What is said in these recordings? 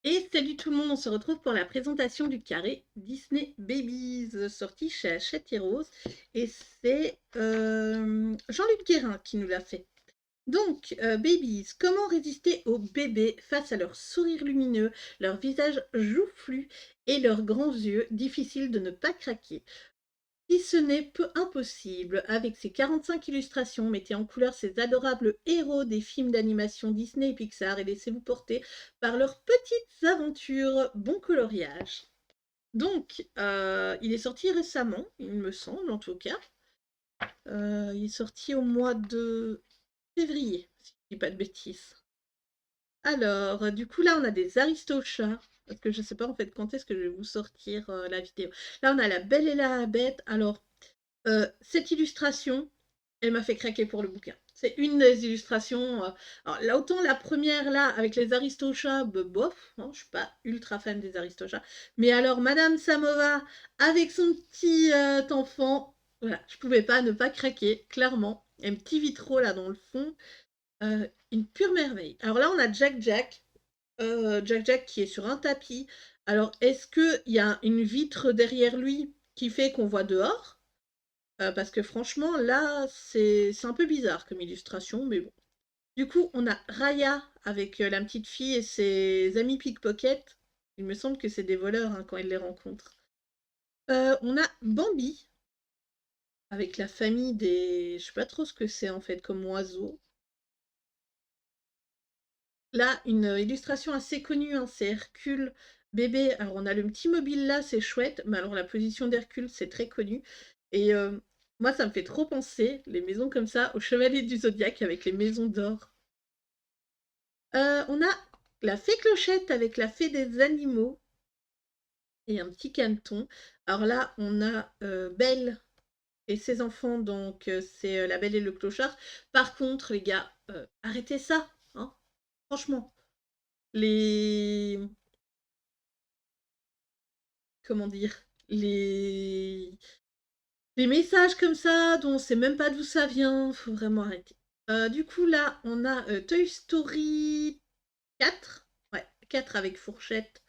Et salut tout le monde, on se retrouve pour la présentation du carré Disney Babies, sorti chez Hachette Heroes. Et c'est Jean-Luc Guérin qui nous l'a fait. Donc, Babies, comment résister aux bébés face à leur sourire lumineux, leur visage joufflu et leurs grands yeux, difficile de ne pas craquer. Si ce n'est peu impossible, avec ses 45 illustrations, mettez en couleur ces adorables héros des films d'animation Disney et Pixar et laissez-vous porter par leurs petites aventures. Bon coloriage. Donc, il est sorti récemment, il me semble en tout cas. Il est sorti au mois de février, si je dis pas de bêtises. Alors, du coup, là, on a des Aristochats. Parce que je sais pas en fait quand est-ce que je vais vous sortir la vidéo. Là, on a la Belle et la Bête. Alors, cette illustration, elle m'a fait craquer pour le bouquin. C'est une des illustrations. Alors là, autant la première là, avec les Aristochats, bof, hein, je suis pas ultra fan des Aristochats. Mais alors, Madame Samova, avec son petit enfant, voilà, je pouvais pas ne pas craquer, clairement. Il y a un petit vitraux là dans le fond. Une pure merveille. Alors là, on a Jack Jack. Jack Jack qui est sur un tapis. Alors, est-ce qu'il y a une vitre derrière lui qui fait qu'on voit dehors? Parce que franchement, là, c'est un peu bizarre comme illustration, mais bon. Du coup, on a Raya avec la petite fille et ses amis pickpocket. Il me semble que c'est des voleurs hein, quand elle les rencontre. On a Bambi avec la famille des... Je sais pas trop ce que c'est en fait comme oiseau. Là, une illustration assez connue, hein, c'est Hercule bébé. Alors, on a le petit mobile là, c'est chouette, mais alors la position d'Hercule, c'est très connu. Et moi, ça me fait trop penser, les maisons comme ça, au Chevalier du Zodiaque avec les maisons d'or. On a la fée Clochette avec la fée des animaux et un petit caneton. Alors là, on a Belle et ses enfants, donc c'est la Belle et le Clochard. Par contre, les gars, arrêtez ça, hein, franchement. Les comment dire, les messages comme ça, dont on sait même pas d'où ça vient, faut vraiment arrêter. Du coup, là, on a Toy Story 4, ouais, 4 avec fourchette,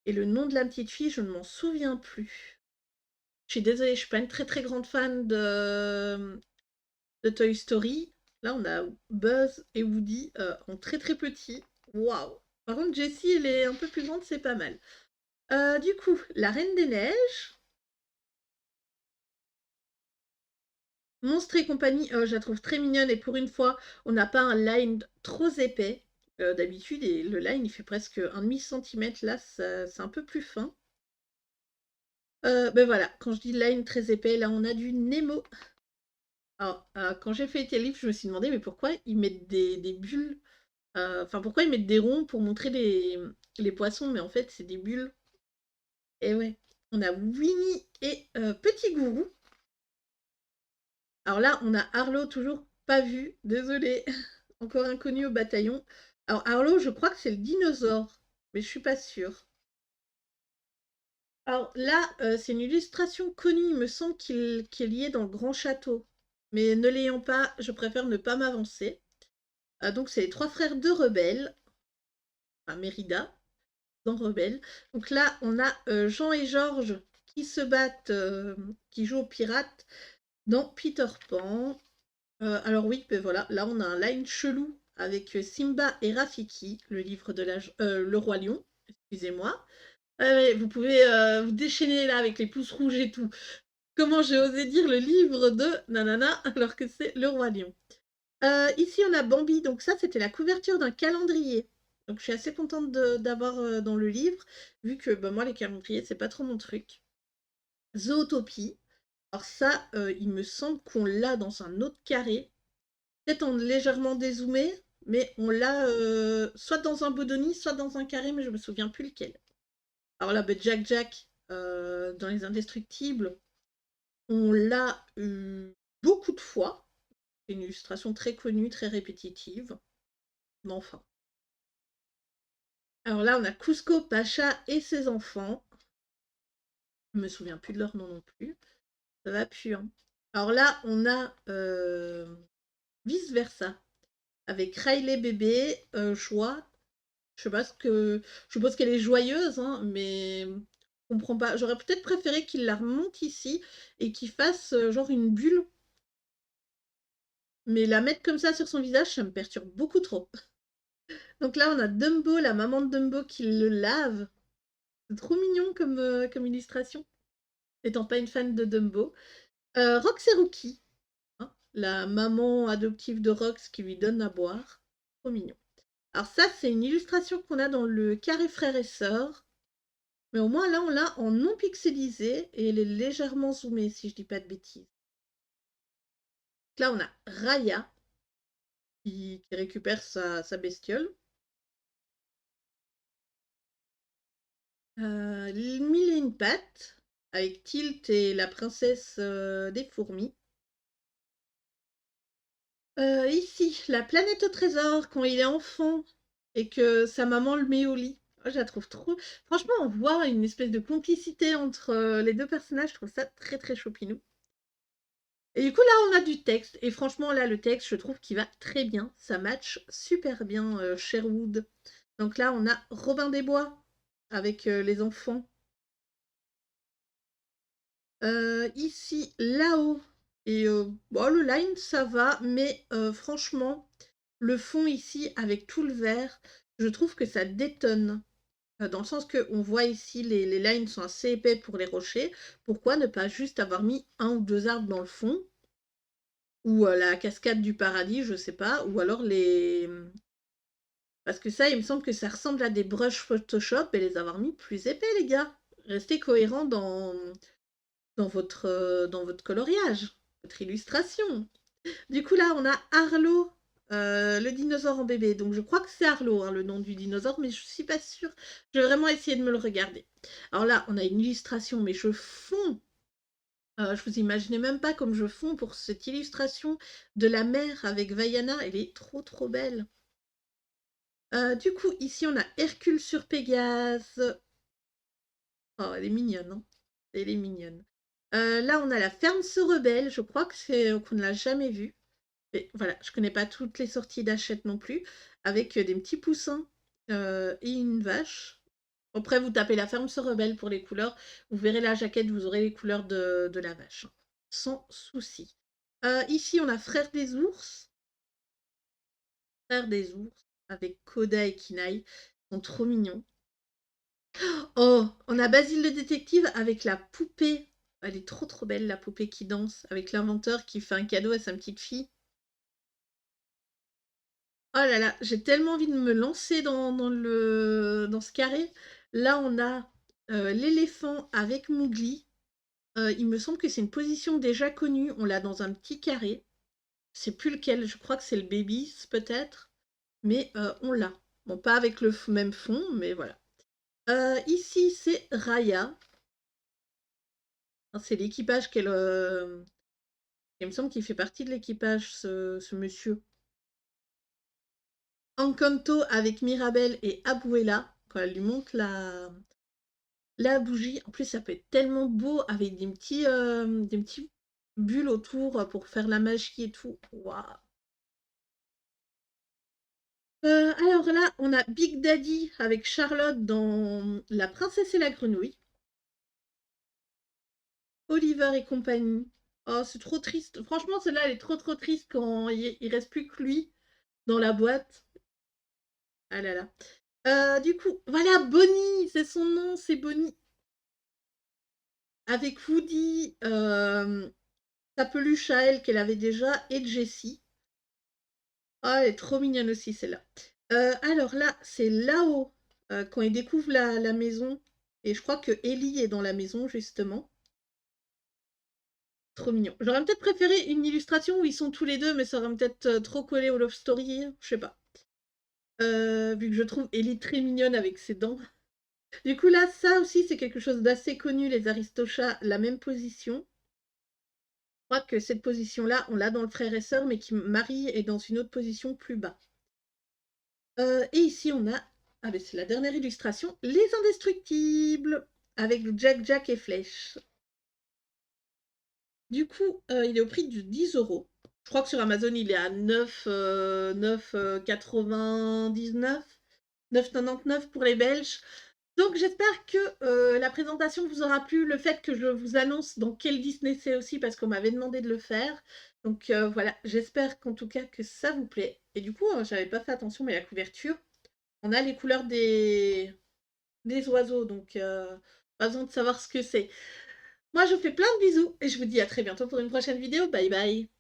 et le nom de la petite fille, je ne m'en souviens plus. Je suis désolée, je suis pas une très très grande fan de Toy Story. Là, on a Buzz et Woody en très très petit. Waouh! Par contre, Jessie, elle est un peu plus grande, c'est pas mal. Du coup, la Reine des Neiges, Monstres et compagnie, je la trouve très mignonne et pour une fois, on n'a pas un line trop épais. D'habitude, le line, il fait presque un demi-centimètre. Là, c'est un peu plus fin. Ben voilà, quand je dis line très épais, là, on a du Nemo. Alors, quand j'ai fait tes livres, je me suis demandé, mais pourquoi ils mettent des bulles, enfin, pourquoi ils mettent des ronds pour montrer les poissons, mais en fait, c'est des bulles. Et ouais, on a Winnie et Petit Gourou. Alors là, on a Arlo toujours pas vu, désolé, encore inconnu au bataillon. Alors Arlo, je crois que c'est le dinosaure, mais je suis pas sûre. Alors là, c'est une illustration connue, il me semble qu'il est lié dans le grand château. Mais ne l'ayant pas, je préfère ne pas m'avancer. Donc c'est les trois frères de rebelles, enfin Mérida, dans Rebelle. Donc là, on a Jean et Georges qui se battent, qui jouent aux pirates dans Peter Pan. Alors oui, ben voilà, là on a un line chelou avec Simba et Rafiki, le livre de le roi lion, excusez-moi. Ouais, vous pouvez vous déchaîner là avec les pouces rouges et tout. Comment j'ai osé dire le livre de nanana alors que c'est le roi lion. Ici on a Bambi, donc ça c'était la couverture d'un calendrier. Donc je suis assez contente d'avoir dans le livre, vu que bah, moi les calendriers c'est pas trop mon truc. Zootopie. Alors ça, il me semble qu'on l'a dans un autre carré, peut-être en légèrement dézoomé, mais on l'a soit dans un Bodoni, soit dans un carré, mais je me souviens plus lequel. Alors là, ben, Jack Jack, dans Les Indestructibles, on l'a eu beaucoup de fois. C'est une illustration très connue, très répétitive, mais enfin. Alors là, on a Cusco Pacha et ses enfants. Je me souviens plus de leur nom non plus. Ça va plus, hein. Alors là, on a vice versa avec Riley bébé, Joie Je sais pas ce que je suppose qu'elle est joyeuse, hein, mais je comprends pas. J'aurais peut-être préféré qu'il la remonte ici et qu'il fasse, genre une bulle, mais la mettre comme ça sur son visage, ça me perturbe beaucoup trop. Donc là, on a Dumbo, la maman de Dumbo qui le lave. C'est trop mignon comme illustration, étant pas une fan de Dumbo. Rox et Rookie, hein, la maman adoptive de Rox qui lui donne à boire. Trop mignon. Alors ça, c'est une illustration qu'on a dans le carré frères et sœurs. Mais au moins là, on l'a en non pixelisé et elle est légèrement zoomée, si je dis pas de bêtises. Donc là, on a Raya qui récupère sa bestiole. Mille et une pattes, avec Tilt et la princesse des fourmis. Ici, la planète au trésor, quand il est enfant et que sa maman le met au lit. Oh, je la trouve trop. Franchement, on voit une espèce de complicité entre les deux personnages. Je trouve ça très très choupinou. Et du coup, là, on a du texte. Et franchement, là, le texte, je trouve qu'il va très bien. Ça match super bien Sherwood. Donc là, on a Robin des Bois avec les enfants. Ici, là-haut. Et bon, le line, ça va. Mais franchement, le fond ici, avec tout le vert, je trouve que ça détonne. Dans le sens qu'on voit ici, les lines sont assez épais pour les rochers. Pourquoi ne pas juste avoir mis un ou deux arbres dans le fond? Ou la cascade du paradis, je sais pas, ou alors les parce que ça, il me semble que ça ressemble à des brushes Photoshop et les avoir mis plus épais, les gars. Restez cohérents dans votre coloriage, votre illustration. Du coup, là, on a Arlo, le dinosaure en bébé. Donc, je crois que c'est Arlo, hein, le nom du dinosaure, mais je suis pas sûre. Je vais vraiment essayer de me le regarder. Alors là, on a une illustration, mais je fonds. Je vous imaginez même pas comme je fonds pour cette illustration de la mer avec Vaiana. Elle est trop trop belle. Du coup, ici, on a Hercule sur Pégase. Oh, elle est mignonne, hein. Elle est mignonne. Là, on a la ferme se rebelle. Je crois que c'est qu'on ne l'a jamais vue. Mais voilà, je connais pas toutes les sorties d'Hachette non plus. Avec des petits poussins et une vache. Après, vous tapez la ferme se rebelle pour les couleurs. Vous verrez la jaquette, vous aurez les couleurs de la vache, hein. Sans souci. Ici, on a Frère des ours. Frère des ours. Avec Koda et Kinaï. Ils sont trop mignons. Oh, on a Basile le détective avec la poupée. Elle est trop trop belle, la poupée qui danse, avec l'inventeur qui fait un cadeau à sa petite fille. Oh là là, j'ai tellement envie de me lancer dans ce carré. Là, on a l'éléphant avec Mowgli. Il me semble que c'est une position déjà connue. On l'a dans un petit carré. Je sais plus lequel, je crois que c'est le Babies peut-être. Mais on l'a. Bon, pas avec le même fond, mais voilà. Ici, c'est Raya. C'est l'équipage qu'elle. Il me semble qu'il fait partie de l'équipage, ce monsieur. Encanto avec Mirabel et Abuela, quand elle lui montre la bougie. En plus, ça peut être tellement beau avec des petits bulles autour pour faire la magie et tout. Waouh. Alors là, on a Big Daddy avec Charlotte dans La princesse et la grenouille. Oliver et compagnie. Oh, c'est trop triste. Franchement, celle-là, elle est trop trop triste quand il reste plus que lui dans la boîte. Ah là là. Du coup, voilà, Bonnie, c'est son nom, c'est Bonnie. Avec Woody, sa peluche à elle qu'elle avait déjà, et Jessie. Ah, elle est trop mignonne aussi, celle-là. Alors là, c'est là-haut, quand ils découvrent la maison. Et je crois que Ellie est dans la maison, justement. Trop mignon. J'aurais peut-être préféré une illustration où ils sont tous les deux, mais ça aurait peut-être trop collé au Love Story, je sais pas. Vu que je trouve Ellie très mignonne avec ses dents. Du coup, là, ça aussi, c'est quelque chose d'assez connu, les Aristochats, la même position. Je crois que cette position-là, on l'a dans le frère et sœur, mais qui Marie est dans une autre position plus bas. Et ici, on a, ah ben c'est la dernière illustration, les indestructibles, avec Jack Jack et Flèche. Du coup, il est au prix de 10 euros. Je crois que sur Amazon, il est à 9,99. 9,99 pour les Belges. Donc j'espère que la présentation vous aura plu, le fait que je vous annonce dans quel Disney c'est aussi, parce qu'on m'avait demandé de le faire. Donc voilà, j'espère qu'en tout cas que ça vous plaît. Et du coup, j'avais pas fait attention, mais la couverture, on a les couleurs des oiseaux, donc pas besoin de savoir ce que c'est. Moi, je vous fais plein de bisous et je vous dis à très bientôt pour une prochaine vidéo. Bye bye.